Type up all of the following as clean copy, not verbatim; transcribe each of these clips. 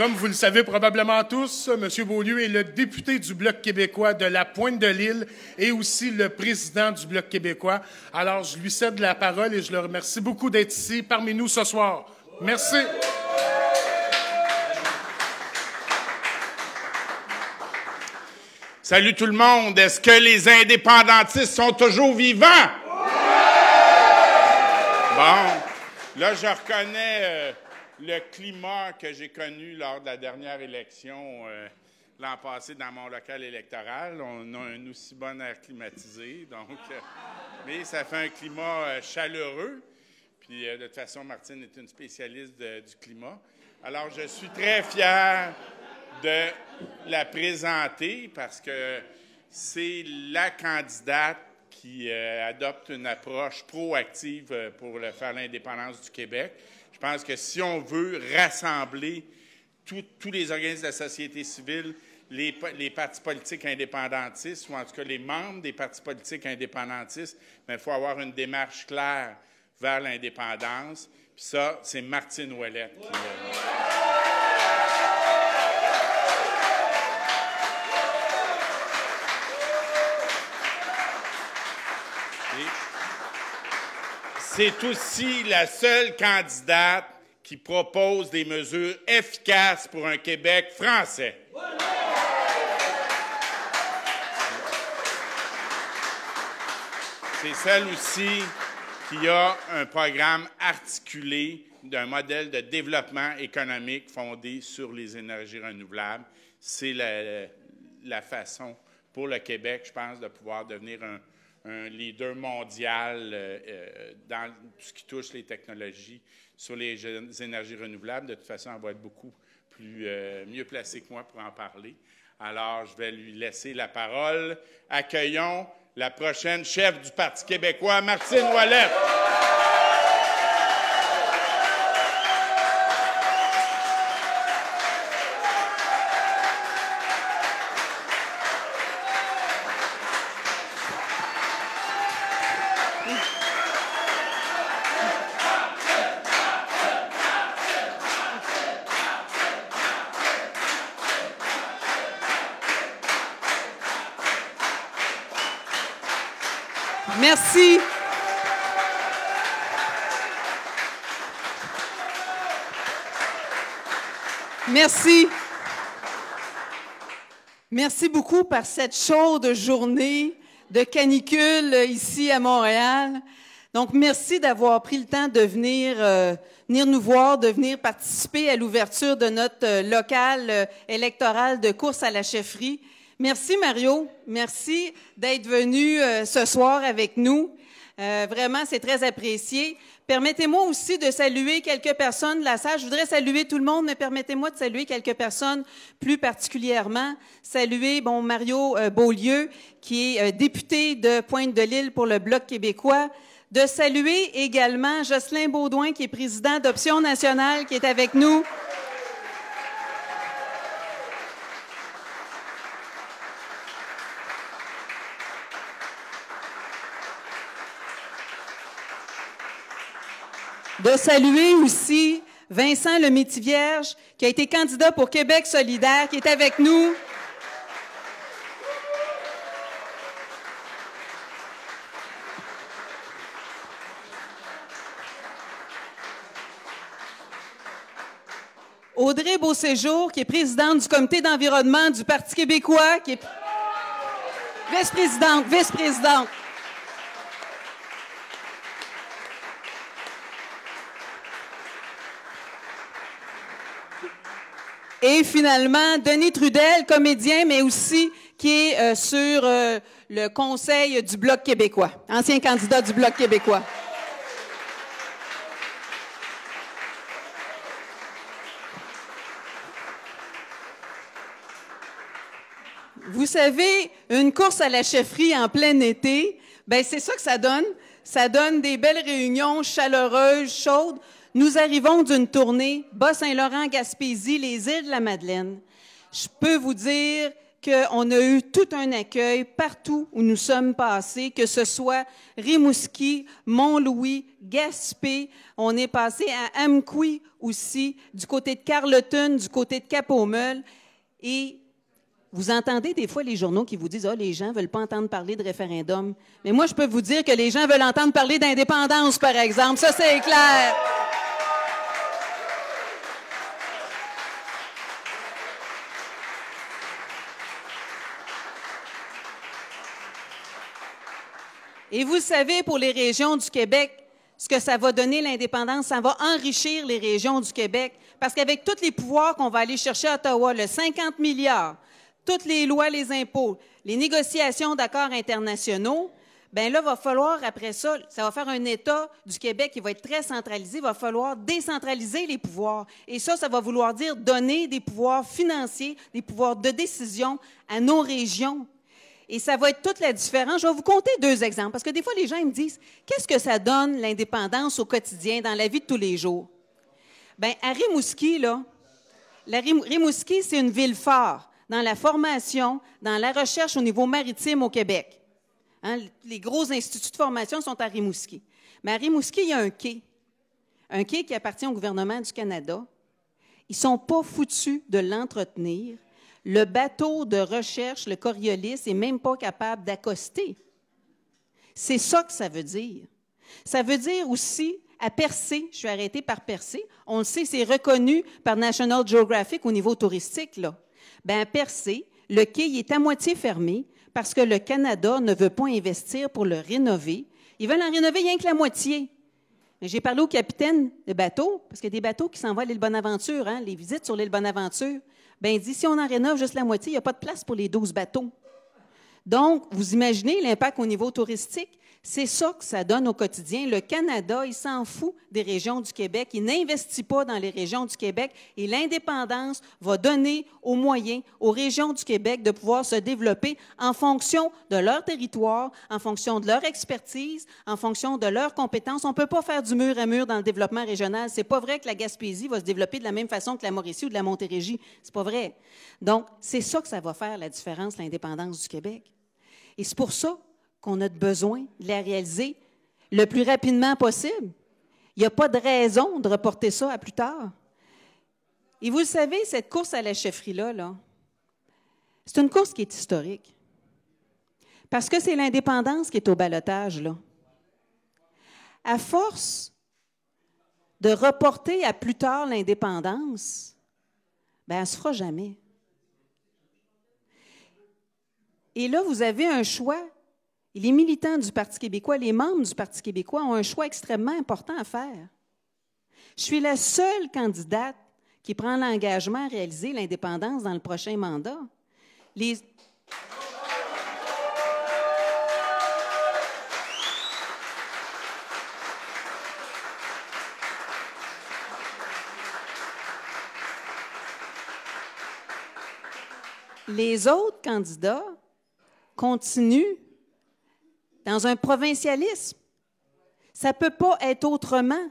Comme vous le savez probablement tous, M. Beaulieu est le député du Bloc québécois de la Pointe-de-l'Île et aussi le président du Bloc québécois. Alors, je lui cède la parole et je le remercie beaucoup d'être ici parmi nous ce soir. Merci. Salut tout le monde. Est-ce que les indépendantistes sont toujours vivants? Bon, là, je reconnais le climat que j'ai connu lors de la dernière élection l'an passé dans mon local électoral. On a un aussi bon air climatisé, donc, mais ça fait un climat chaleureux. Puis, de toute façon, Martine est une spécialiste du climat. Alors, je suis très fier de la présenter parce que c'est la candidate qui adopte une approche proactive pour faire l'indépendance du Québec. Je pense que si on veut rassembler tous les organismes de la société civile, les partis politiques indépendantistes, ou en tout cas les membres des partis politiques indépendantistes, il faut avoir une démarche claire vers l'indépendance. Puis ça, c'est Martine Ouellette qui C'est aussi la seule candidate qui propose des mesures efficaces pour un Québec français. C'est celle aussi qui a un programme articulé d'un modèle de développement économique fondé sur les énergies renouvelables. C'est la façon pour le Québec, je pense, de pouvoir devenir un leader mondial dans tout ce qui touche les technologies sur les énergies renouvelables. De toute façon, elle va être beaucoup mieux placée que moi pour en parler. Alors, je vais lui laisser la parole. Accueillons la prochaine chef du Parti québécois, Martine Ouellette. Merci. Merci. Merci beaucoup par cette chaude journée de canicule ici à Montréal. Donc, merci d'avoir pris le temps de venir nous voir, de venir participer à l'ouverture de notre local électoral de course à la chefferie. Merci, Mario. Merci d'être venu ce soir avec nous. Vraiment, c'est très apprécié. Permettez-moi aussi de saluer quelques personnes de la salle. Je voudrais saluer tout le monde, mais permettez-moi de saluer quelques personnes plus particulièrement. Saluer, Mario Beaulieu, qui est député de Pointe-de-l'Île pour le Bloc québécois. De saluer également Jocelyn Baudouin, qui est président d'Option nationale, qui est avec nous. De saluer aussi Vincent Lemaitre-Vierge, qui a été candidat pour Québec solidaire, qui est avec nous. Audrey Beauséjour, qui est présidente du comité d'environnement du Parti québécois, qui est vice-présidente. Et finalement, Denis Trudel, comédien, mais aussi qui est sur le conseil du Bloc québécois, ancien candidat du Bloc québécois. Vous savez, une course à la chefferie en plein été, c'est ça que ça donne. Ça donne des belles réunions chaleureuses, chaudes. Nous arrivons d'une tournée Bas-Saint-Laurent, Gaspésie, les îles de la Madeleine. Je peux vous dire qu'on a eu tout un accueil partout où nous sommes passés, que ce soit Rimouski, Mont-Louis, Gaspé, on est passé à Amqui aussi, du côté de Carleton, du côté de Cap-aux-Meules. Et vous entendez des fois les journaux qui vous disent « Ah, les gens ne veulent pas entendre parler de référendum. » Mais moi, je peux vous dire que les gens veulent entendre parler d'indépendance, par exemple. Ça, c'est clair. Et vous savez, pour les régions du Québec, ce que ça va donner l'indépendance, ça va enrichir les régions du Québec. Parce qu'avec tous les pouvoirs qu'on va aller chercher à Ottawa, le 50 milliards, toutes les lois, les impôts, les négociations d'accords internationaux, bien là, il va falloir, après ça, ça va faire un État du Québec qui va être très centralisé, il va falloir décentraliser les pouvoirs. Et ça va vouloir dire donner des pouvoirs financiers, des pouvoirs de décision à nos régions. Et ça va être toute la différence. Je vais vous conter 2 exemples, parce que des fois, les gens ils me disent, qu'est-ce que ça donne, l'indépendance au quotidien, dans la vie de tous les jours? Bien, à Rimouski, là, Rimouski, c'est une ville phare dans la formation, dans la recherche au niveau maritime au Québec. Hein, les gros instituts de formation sont à Rimouski. Mais à Rimouski, il y a un quai qui appartient au gouvernement du Canada. Ils ne sont pas foutus de l'entretenir. Le bateau de recherche, le Coriolis, n'est même pas capable d'accoster. C'est ça que ça veut dire. Ça veut dire aussi, à Percé, je suis arrêtée par Percé, on le sait, c'est reconnu par National Geographic au niveau touristique, là. Bien, à Percé, le quai il est à moitié fermé parce que le Canada ne veut pas investir pour le rénover. Ils veulent en rénover rien que la moitié. J'ai parlé au capitaine de bateau, parce qu'il y a des bateaux qui s'en vont à l'île Bonaventure, hein, les visites sur l'île Bonaventure. Bien, il dit, si on en rénove juste la moitié, il n'y a pas de place pour les 12 bateaux. Donc, vous imaginez l'impact au niveau touristique? C'est ça que ça donne au quotidien. Le Canada, il s'en fout des régions du Québec. Il n'investit pas dans les régions du Québec. Et l'indépendance va donner aux moyens aux régions du Québec de pouvoir se développer en fonction de leur territoire, en fonction de leur expertise, en fonction de leurs compétences. On ne peut pas faire du mur à mur dans le développement régional. C'est pas vrai que la Gaspésie va se développer de la même façon que la Mauricie ou de la Montérégie. C'est pas vrai. Donc, c'est ça que ça va faire la différence, l'indépendance du Québec. Et c'est pour ça qu'on a besoin de la réaliser le plus rapidement possible. Il n'y a pas de raison de reporter ça à plus tard. Et vous le savez, cette course à la chefferie-là, là, c'est une course qui est historique. Parce que c'est l'indépendance qui est au ballottage, là. À force de reporter à plus tard l'indépendance, bien, elle ne se fera jamais. Et là, vous avez un choix. Et les militants du Parti québécois, les membres du Parti québécois ont un choix extrêmement important à faire. Je suis la seule candidate qui prend l'engagement à réaliser l'indépendance dans le prochain mandat. Les autres candidats continuent dans un provincialisme. Ça ne peut pas être autrement.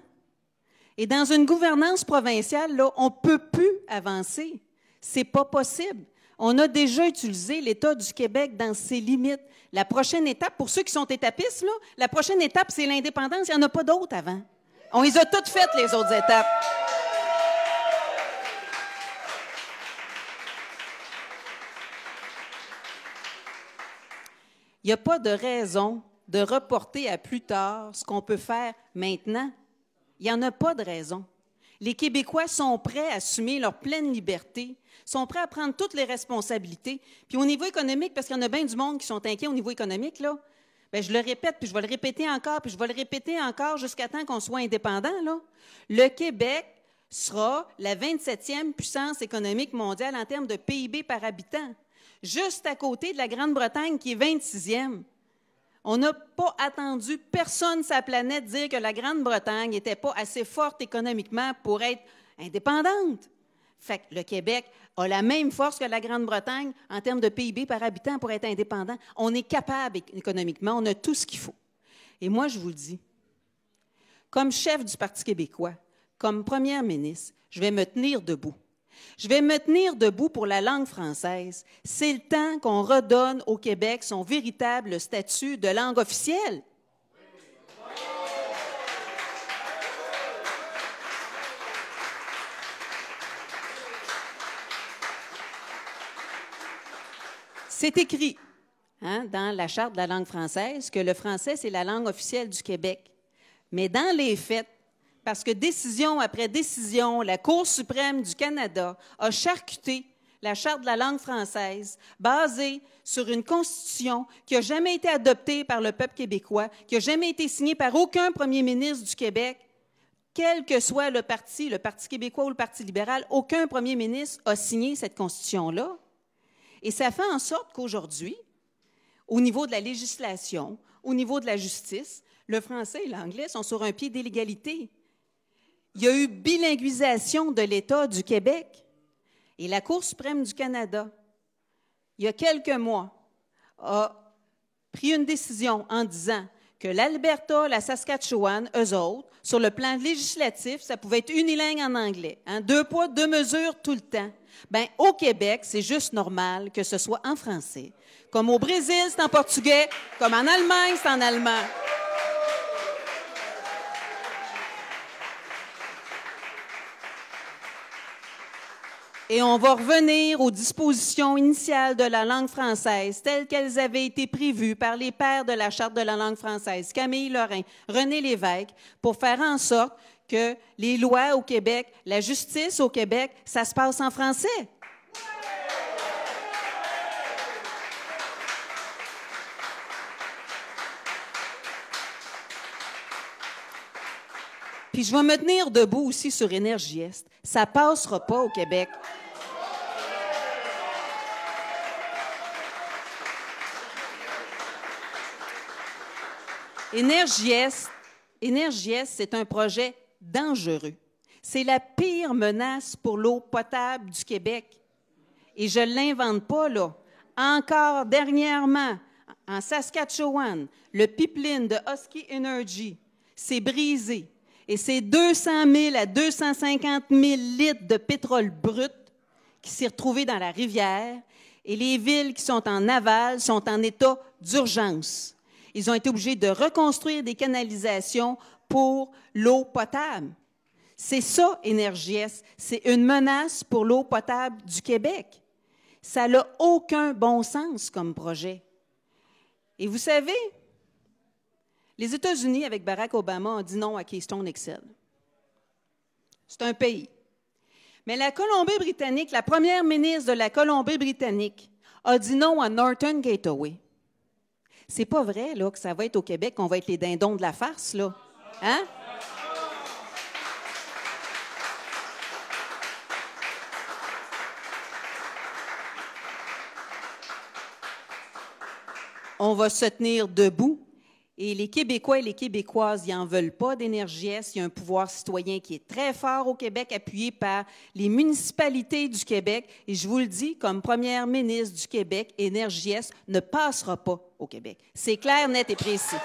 Et dans une gouvernance provinciale, là, on ne peut plus avancer. Ce n'est pas possible. On a déjà utilisé l'État du Québec dans ses limites. La prochaine étape, pour ceux qui sont étapistes, là, la prochaine étape, c'est l'indépendance. Il n'y en a pas d'autres avant. On les a toutes faites, les autres étapes. Il n'y a pas de raison de reporter à plus tard ce qu'on peut faire maintenant. Il n'y en a pas de raison. Les Québécois sont prêts à assumer leur pleine liberté, sont prêts à prendre toutes les responsabilités. Puis au niveau économique, parce qu'il y en a bien du monde qui sont inquiets au niveau économique, là, bien, je le répète, puis je vais le répéter encore, puis je vais le répéter encore jusqu'à temps qu'on soit indépendant, là. Le Québec sera la 27e puissance économique mondiale en termes de PIB par habitant, juste à côté de la Grande-Bretagne qui est 26e. On n'a pas attendu personne sur la planète dire que la Grande-Bretagne n'était pas assez forte économiquement pour être indépendante. Fait que le Québec a la même force que la Grande-Bretagne en termes de PIB par habitant pour être indépendant. On est capable économiquement, on a tout ce qu'il faut. Et moi, je vous le dis, comme chef du Parti québécois, comme première ministre, je vais me tenir debout. Je vais me tenir debout pour la langue française. C'est le temps qu'on redonne au Québec son véritable statut de langue officielle. C'est écrit dans la Charte de la langue française que le français, c'est la langue officielle du Québec. Mais dans les faits, parce que décision après décision, la Cour suprême du Canada a charcuté la Charte de la langue française basée sur une constitution qui n'a jamais été adoptée par le peuple québécois, qui n'a jamais été signée par aucun premier ministre du Québec, quel que soit le Parti québécois ou le Parti libéral, aucun premier ministre a signé cette constitution-là. Et ça fait en sorte qu'aujourd'hui, au niveau de la législation, au niveau de la justice, le français et l'anglais sont sur un pied d'égalité. Il y a eu bilinguisation de l'État du Québec. Et la Cour suprême du Canada, il y a quelques mois, a pris une décision en disant que l'Alberta, la Saskatchewan, eux autres, sur le plan législatif, ça pouvait être unilingue en anglais. 2 poids, 2 mesures tout le temps. Bien, au Québec, c'est juste normal que ce soit en français. Comme au Brésil, c'est en portugais. Comme en Allemagne, c'est en allemand. Et on va revenir aux dispositions initiales de la langue française, telles qu'elles avaient été prévues par les pères de la Charte de la langue française, Camille Lorrain, René Lévesque, pour faire en sorte que les lois au Québec, la justice au Québec, ça se passe en français. Puis je vais me tenir debout aussi sur Énergie Est. Ça ne passera pas au Québec. Énergie Est, c'est un projet dangereux. C'est la pire menace pour l'eau potable du Québec. Et je ne l'invente pas, là. Encore dernièrement, en Saskatchewan, le pipeline de Husky Energy s'est brisé. Et c'est 200 000 à 250 000 litres de pétrole brut qui s'est retrouvé dans la rivière. Et les villes qui sont en aval sont en état d'urgence. Ils ont été obligés de reconstruire des canalisations pour l'eau potable. C'est ça, Énergie Est. C'est une menace pour l'eau potable du Québec. Ça n'a aucun bon sens comme projet. Et vous savez, les États-Unis, avec Barack Obama, ont dit non à Keystone XL. C'est un pays. Mais la Colombie-Britannique, la première ministre de la Colombie-Britannique, a dit non à Northern Gateway. C'est pas vrai, là, que ça va être au Québec qu'on va être les dindons de la farce, là. Hein? On va se tenir debout. Et les Québécois et les Québécoises, ils n'en veulent pas d'Énergie Est. Il y a un pouvoir citoyen qui est très fort au Québec, appuyé par les municipalités du Québec. Et je vous le dis, comme première ministre du Québec, Énergie Est ne passera pas au Québec. C'est clair, net et précis.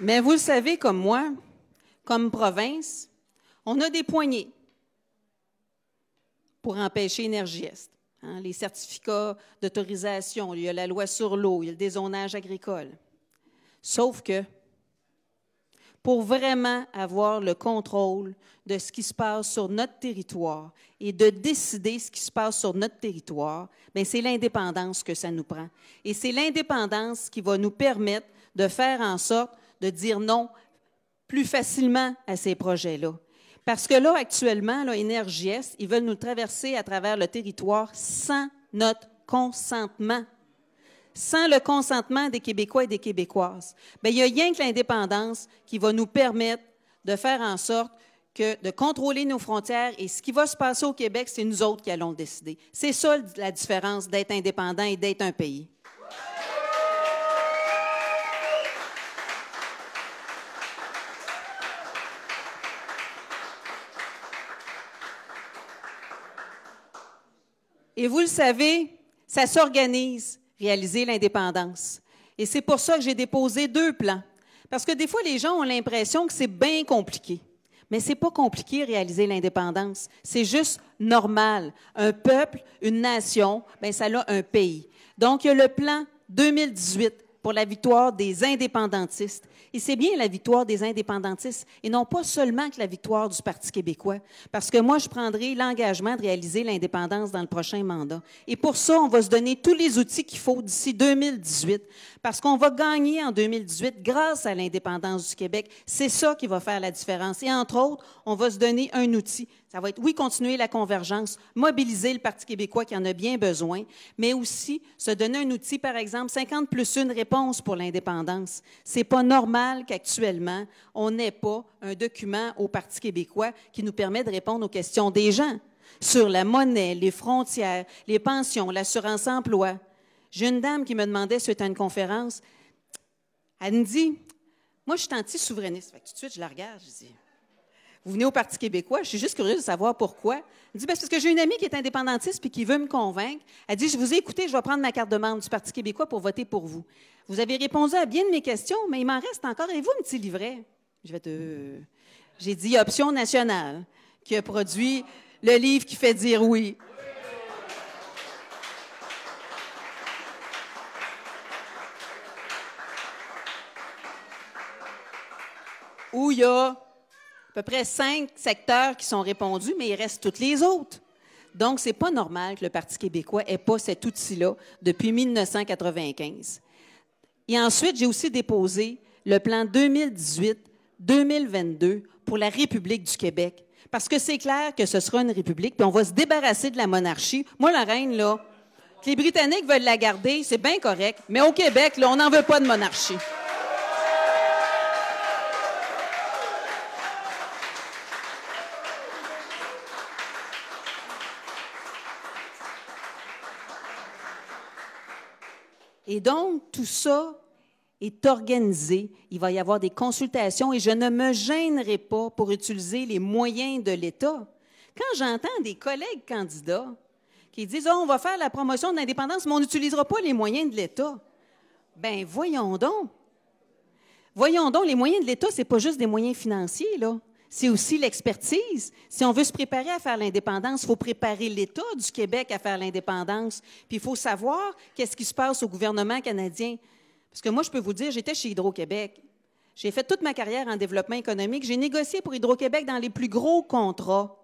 Mais vous le savez comme moi, comme province, on a des poignées pour empêcher Énergie Est. Les certificats d'autorisation, il y a la loi sur l'eau, il y a le dézonage agricole. Sauf que, pour vraiment avoir le contrôle de ce qui se passe sur notre territoire et de décider ce qui se passe sur notre territoire, bien, c'est l'indépendance que ça nous prend. Et c'est l'indépendance qui va nous permettre de faire en sorte de dire non plus facilement à ces projets-là. Parce que là, actuellement, là, Énergie Est, ils veulent nous traverser à travers le territoire sans notre consentement. Sans le consentement des Québécois et des Québécoises. Bien, il n'y a rien que l'indépendance qui va nous permettre de faire en sorte de contrôler nos frontières. Et ce qui va se passer au Québec, c'est nous autres qui allons le décider. C'est ça la différence d'être indépendant et d'être un pays. Et vous le savez, ça s'organise, réaliser l'indépendance. Et c'est pour ça que j'ai déposé 2 plans. Parce que des fois, les gens ont l'impression que c'est bien compliqué. Mais ce n'est pas compliqué, réaliser l'indépendance. C'est juste normal. Un peuple, une nation, bien, ça a un pays. Donc, il y a le plan 2018 pour la victoire des indépendantistes. Et c'est bien la victoire des indépendantistes, et non pas seulement que la victoire du Parti québécois. Parce que moi, je prendrai l'engagement de réaliser l'indépendance dans le prochain mandat. Et pour ça, on va se donner tous les outils qu'il faut d'ici 2018. Parce qu'on va gagner en 2018 grâce à l'indépendance du Québec. C'est ça qui va faire la différence. Et entre autres, on va se donner un outil. Ça va être, oui, continuer la convergence, mobiliser le Parti québécois qui en a bien besoin, mais aussi se donner un outil, par exemple, 50+1 réponse pour l'indépendance. C'est pas normal qu'actuellement, on n'ait pas un document au Parti québécois qui nous permet de répondre aux questions des gens sur la monnaie, les frontières, les pensions, l'assurance-emploi. J'ai une dame qui me demandait suite à une conférence, elle me dit, moi, je suis anti-souverainiste. Fait que tout de suite, je la regarde, je dis, vous venez au Parti québécois, je suis juste curieuse de savoir pourquoi. Elle dit, ben, c'est parce que j'ai une amie qui est indépendantiste et qui veut me convaincre. Elle dit, je vous ai écouté, je vais prendre ma carte de membre du Parti québécois pour voter pour vous. Vous avez répondu à bien de mes questions, mais il m'en reste encore. Avez-vous un petit livret? J'ai dit Option nationale, qui a produit le livre qui fait dire oui. Où il y a à peu près 5 secteurs qui sont répondus, mais il reste tous les autres. Donc, ce n'est pas normal que le Parti québécois n'ait pas cet outil-là depuis 1995. Et ensuite, j'ai aussi déposé le plan 2018-2022 pour la République du Québec. Parce que c'est clair que ce sera une république, puis on va se débarrasser de la monarchie. Moi, la reine, là, que les Britanniques veulent la garder, c'est bien correct. Mais au Québec, là, on n'en veut pas de monarchie. Et donc, tout ça est organisé. Il va y avoir des consultations et je ne me gênerai pas pour utiliser les moyens de l'État. Quand j'entends des collègues candidats qui disent « Oh, on va faire la promotion de l'indépendance, mais on n'utilisera pas les moyens de l'État. » Bien, voyons donc. Voyons donc, les moyens de l'État, ce n'est pas juste des moyens financiers, là. C'est aussi l'expertise. Si on veut se préparer à faire l'indépendance, il faut préparer l'État du Québec à faire l'indépendance. Puis il faut savoir qu'est-ce qui se passe au gouvernement canadien. Parce que moi, je peux vous dire, j'étais chez Hydro-Québec. J'ai fait toute ma carrière en développement économique. J'ai négocié pour Hydro-Québec dans les plus gros contrats.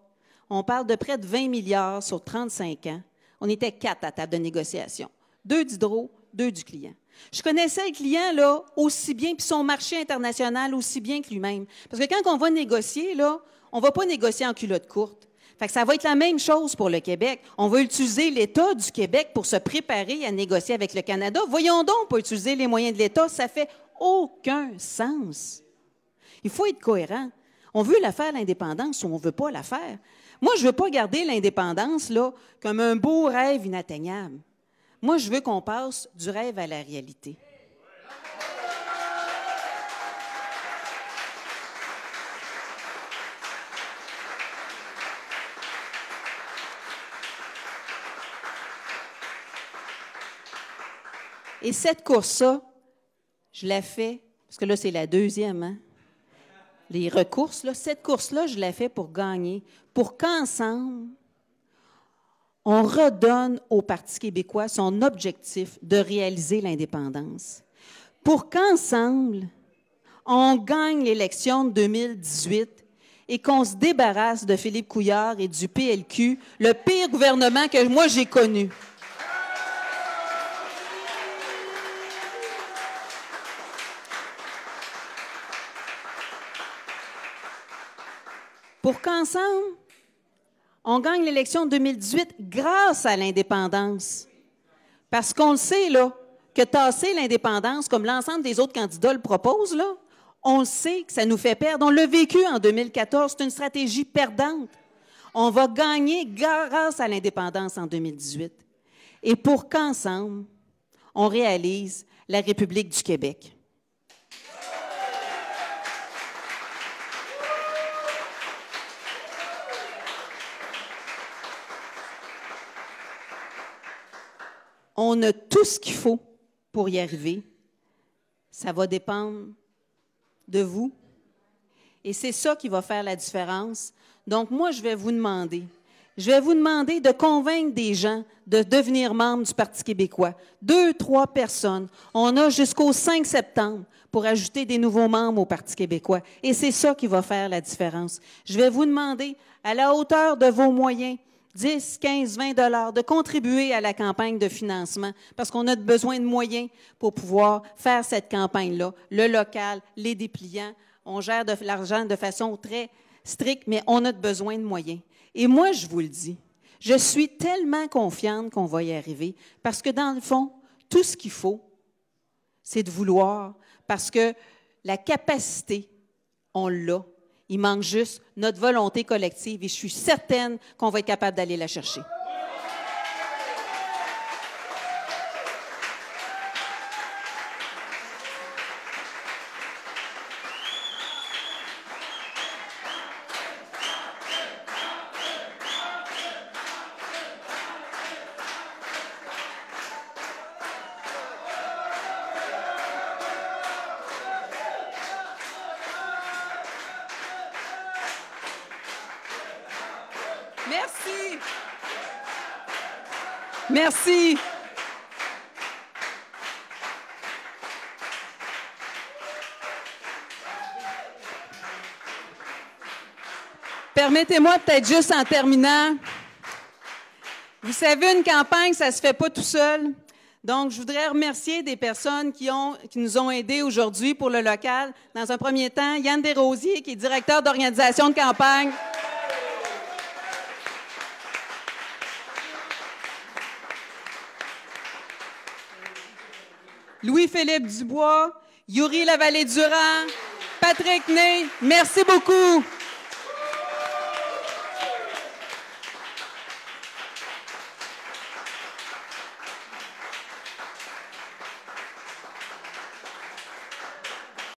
On parle de près de 20 milliards sur 35 ans. On était 4 à table de négociation. 2 d'Hydro, 2 du client. Je connaissais le client là, aussi bien, puis son marché international aussi bien que lui-même. Parce que quand on va négocier, là, on ne va pas négocier en culotte courte. Fait que ça va être la même chose pour le Québec. On va utiliser l'État du Québec pour se préparer à négocier avec le Canada. Voyons donc, pas utiliser les moyens de l'État, ça fait aucun sens. Il faut être cohérent. On veut la faire, l'indépendance, ou on ne veut pas la faire. Moi, je ne veux pas garder l'indépendance là, comme un beau rêve inatteignable. Moi, je veux qu'on passe du rêve à la réalité. Et cette course-là, je la fais, parce que là, c'est la deuxième, hein? Les recourses, là, cette course-là, je la fais pour gagner, pour qu'ensemble, on redonne au Parti québécois son objectif de réaliser l'indépendance. Pour qu'ensemble, on gagne l'élection de 2018 et qu'on se débarrasse de Philippe Couillard et du PLQ, le pire gouvernement que moi j'ai connu. Pour qu'ensemble, on gagne l'élection de 2018 grâce à l'indépendance. Parce qu'on le sait, là, que tasser l'indépendance, comme l'ensemble des autres candidats le proposent, là, on le sait que ça nous fait perdre. On l'a vécu en 2014, c'est une stratégie perdante. On va gagner grâce à l'indépendance en 2018. Et pour qu'ensemble, on réalise la République du Québec. on a tout ce qu'il faut pour y arriver. Ça va dépendre de vous. Et c'est ça qui va faire la différence. Donc, moi, je vais vous demander de convaincre des gens de devenir membres du Parti québécois. 2, 3 personnes. On a jusqu'au 5 septembre pour ajouter des nouveaux membres au Parti québécois. Et c'est ça qui va faire la différence. Je vais vous demander, à la hauteur de vos moyens, 10, 15, 20 $ de contribuer à la campagne de financement parce qu'on a besoin de moyens pour pouvoir faire cette campagne-là. Le local, les dépliants, on gère de l'argent de façon très stricte, mais on a besoin de moyens. Et moi, je vous le dis, je suis tellement confiante qu'on va y arriver parce que dans le fond, tout ce qu'il faut, c'est de vouloir parce que la capacité, on l'a. Il manque juste notre volonté collective et je suis certaine qu'on va être capable d'aller la chercher. Merci. Merci. Permettez-moi peut-être juste en terminant. Vous savez, une campagne, ça ne se fait pas tout seul. Donc, je voudrais remercier des personnes qui nous ont aidés aujourd'hui pour le local. Dans un premier temps, Yann Desrosiers, qui est directeur d'organisation de campagne. Louis-Philippe Dubois, Yuri Lavallée-Durand, Patrick Ney, merci beaucoup.